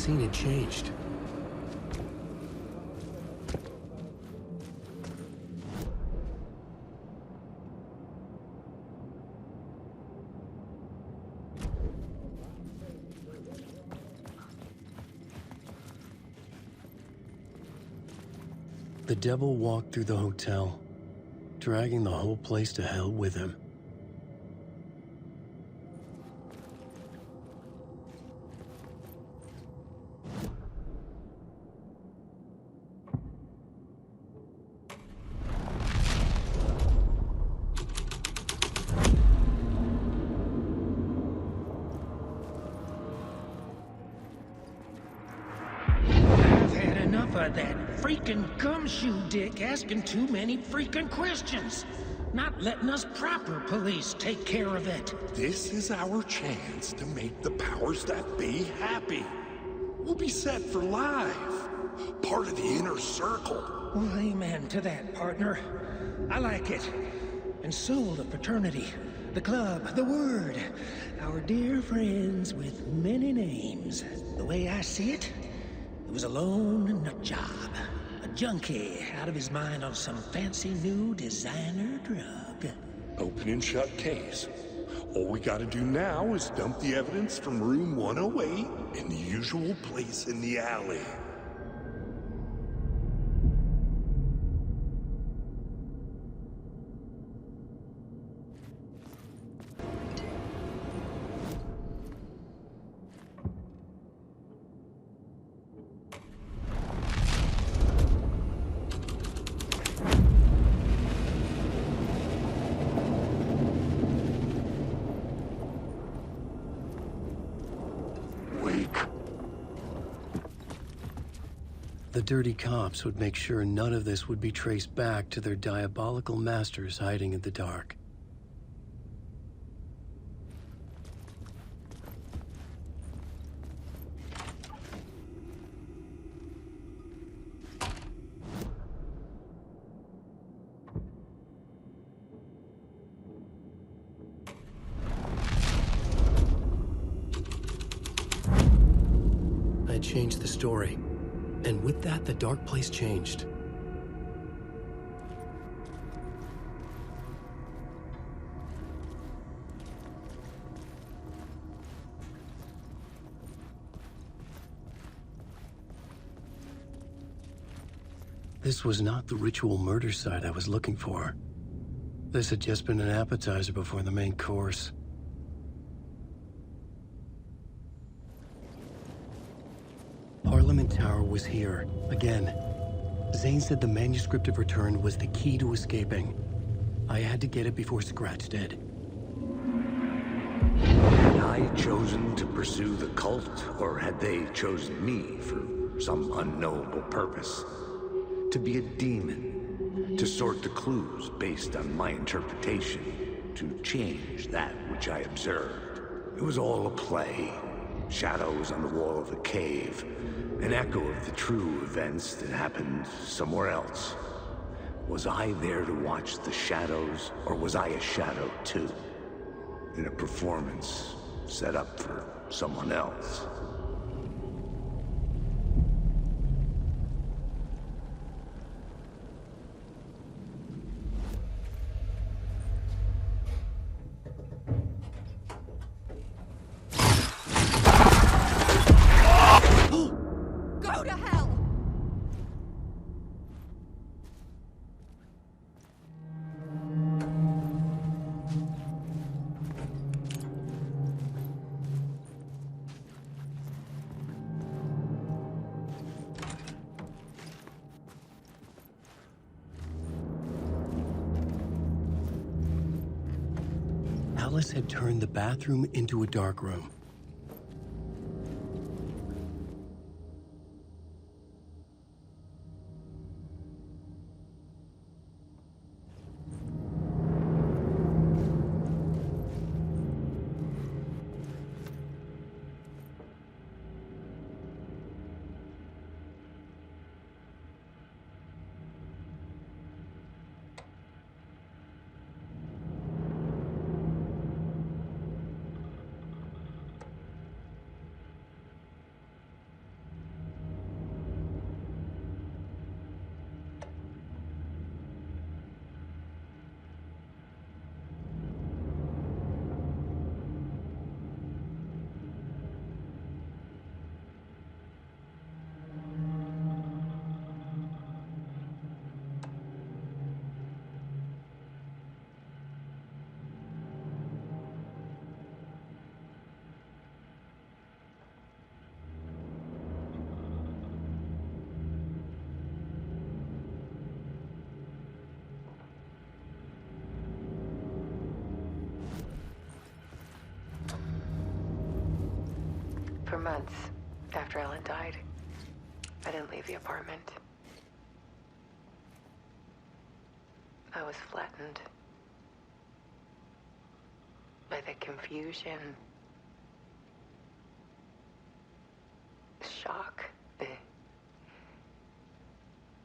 scene had changed. The devil walked through the hotel, dragging the whole place to hell with him. That freaking gumshoe dick asking too many freaking questions. Not letting us proper police take care of it. This is our chance to make the powers that be happy. We'll be set for life. Part of the inner circle. Well, amen to that, partner. I like it. And so the fraternity, the club, the word. Our dear friends with many names. The way I see it, it was a lone nut job. A junkie out of his mind on some fancy new designer drug. Open and shut case. All we gotta do now is dump the evidence from room 108 in the usual place in the alley. The dirty cops would make sure none of this would be traced back to their diabolical masters hiding in the dark. I changed the story. And with that, the dark place changed. This was not the ritual murder site I was looking for. This had just been an appetizer before the main course. Parliament Tower was here, again. Zane said the manuscript of return was the key to escaping. I had to get it before Scratch did. Had I chosen to pursue the cult, or had they chosen me for some unknowable purpose? To be a demon, to sort the clues based on my interpretation, to change that which I observed. It was all a play. Shadows on the wall of the cave. An echo of the true events that happened somewhere else. Was I there to watch the shadows, or was I a shadow too? In a performance set up for someone else. Alice had turned the bathroom into a dark room. months after Ellen died, I didn't leave the apartment. I was flattened by the confusion, the shock,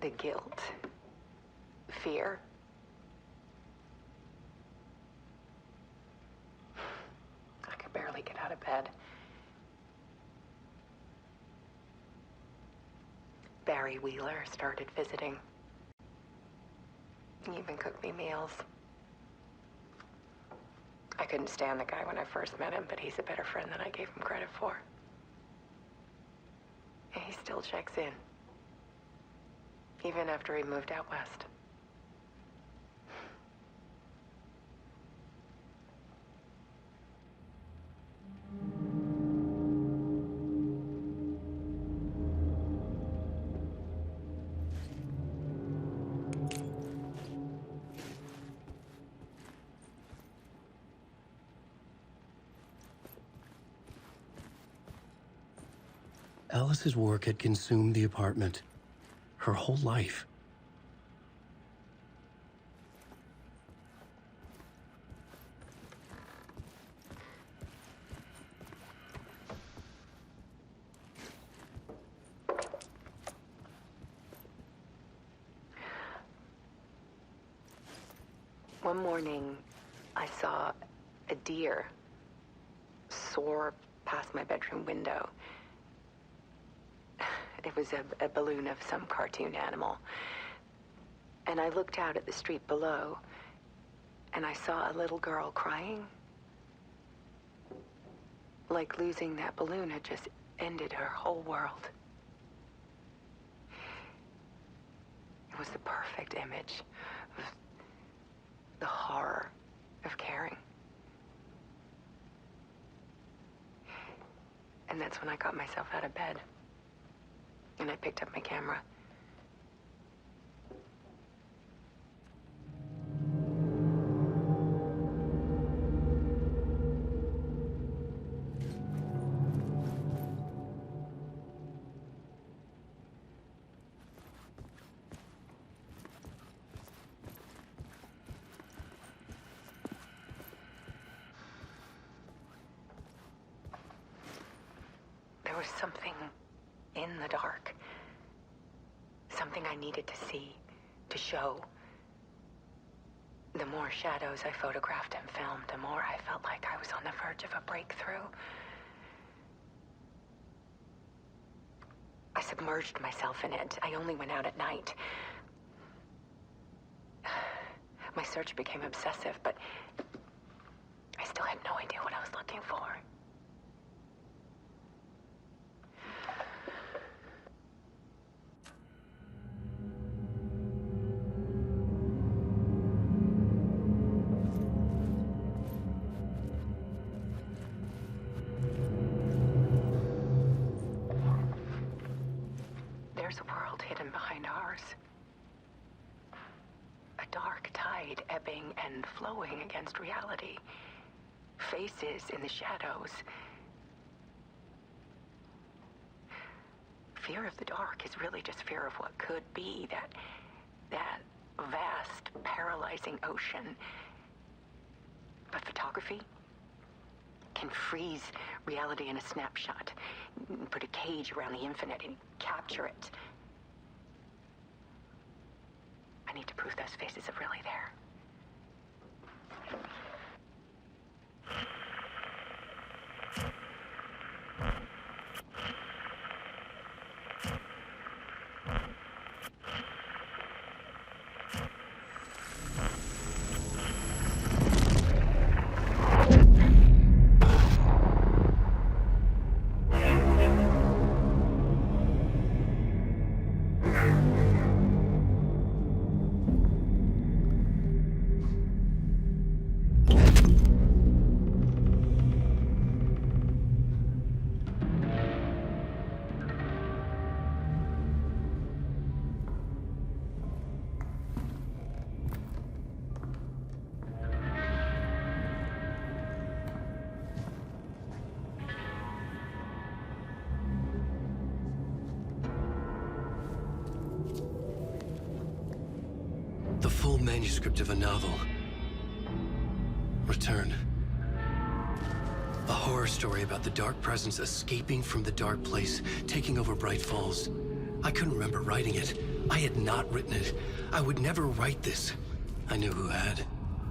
the guilt, fear. I could barely get out of bed. Barry Wheeler started visiting. He even cooked me meals. I couldn't stand the guy when I first met him, but he's a better friend than I gave him credit for. And he still checks in, even after he moved out west. Alice's work had consumed the apartment. Her whole life. One morning, I saw a deer soar past my bedroom window. It was a balloon of some cartoon animal. And I looked out at the street below, and I saw a little girl crying. Like losing that balloon had just ended her whole world. It was the perfect image of the horror of caring. And that's when I got myself out of bed. And I picked up my camera. There was something in the dark. Something I needed to see, to show. The more shadows I photographed and filmed, the more I felt like I was on the verge of a breakthrough. I submerged myself in it. I only went out at night. My search became obsessive, but I still had no idea what I was looking for. There's a world hidden behind ours. A dark tide ebbing and flowing against reality. Faces in the shadows. Fear of the dark is really just fear of what could be, that vast, paralyzing ocean. But photography can freeze reality in a snapshot, put a cage around the infinite and capture it. I need to prove those faces are really there. manuscript of a novel. Return. A horror story about the dark presence escaping from the dark place, taking over Bright Falls. I couldn't remember writing it. I had not written it. I would never write this. I knew who had.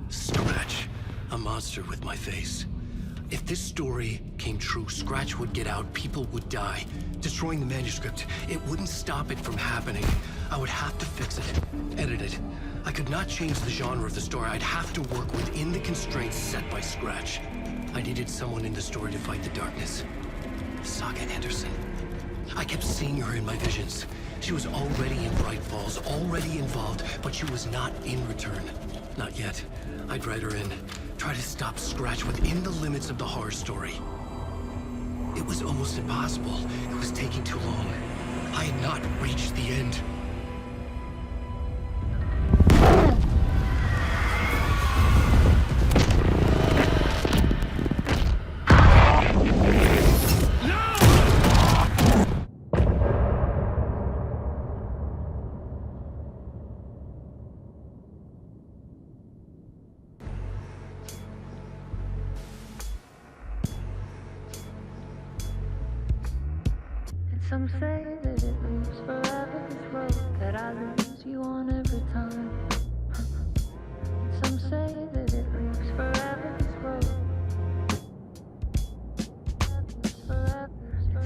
Scratch. A monster with my face. If this story came true, Scratch would get out, people would die. Destroying the manuscript, it wouldn't stop it from happening. I would have to fix it, edit it. I could not change the genre of the story. I'd have to work within the constraints set by Scratch. I needed someone in the story to fight the darkness. Saga Anderson. I kept seeing her in my visions. She was already in Bright Falls, already involved, but she was not in Return. Not yet. I'd write her in. Try to stop Scratch within the limits of the horror story. It was almost impossible. It was taking too long. I had not reached the end. Some say that it moves forever, this road that I lose you on every time. Some say that it moves forever, this road.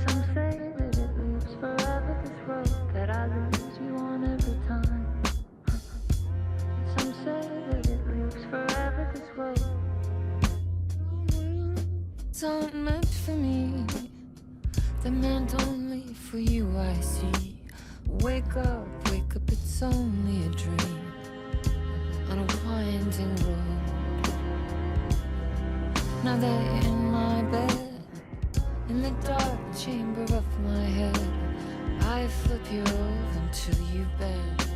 Some say that it moves forever, this road that I lose you on every time. Some say that it moves forever, this road. It's not meant for me. The meant only for you, I see. Wake up, it's only a dream on a winding road. Now they're in my bed, in the dark chamber of my head. I flip you over until you bend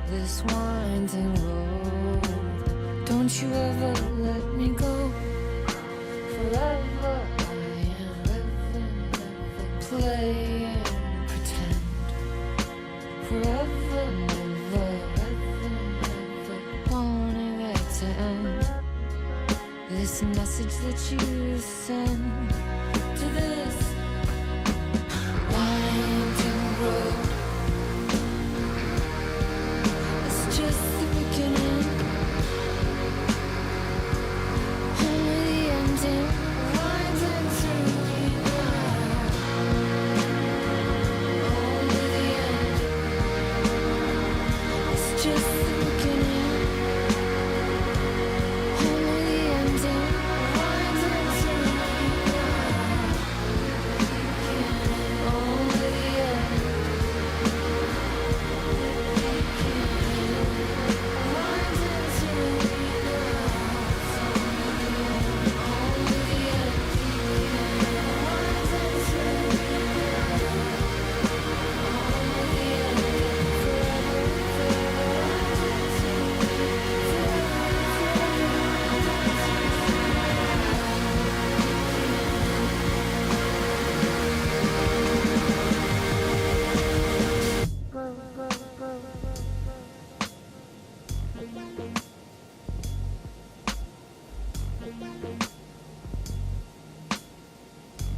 this winding road. Don't you ever let me go. Forever play and pretend. Forever, never, wanting it to end. This message that you send to this winding road. It's just the beginning, only the ending. Winding through the night. Just the beginning, only the ending. Winding through the night, only the end. Winding through the night, only the end. Winding through the night, only the end.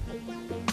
Forever.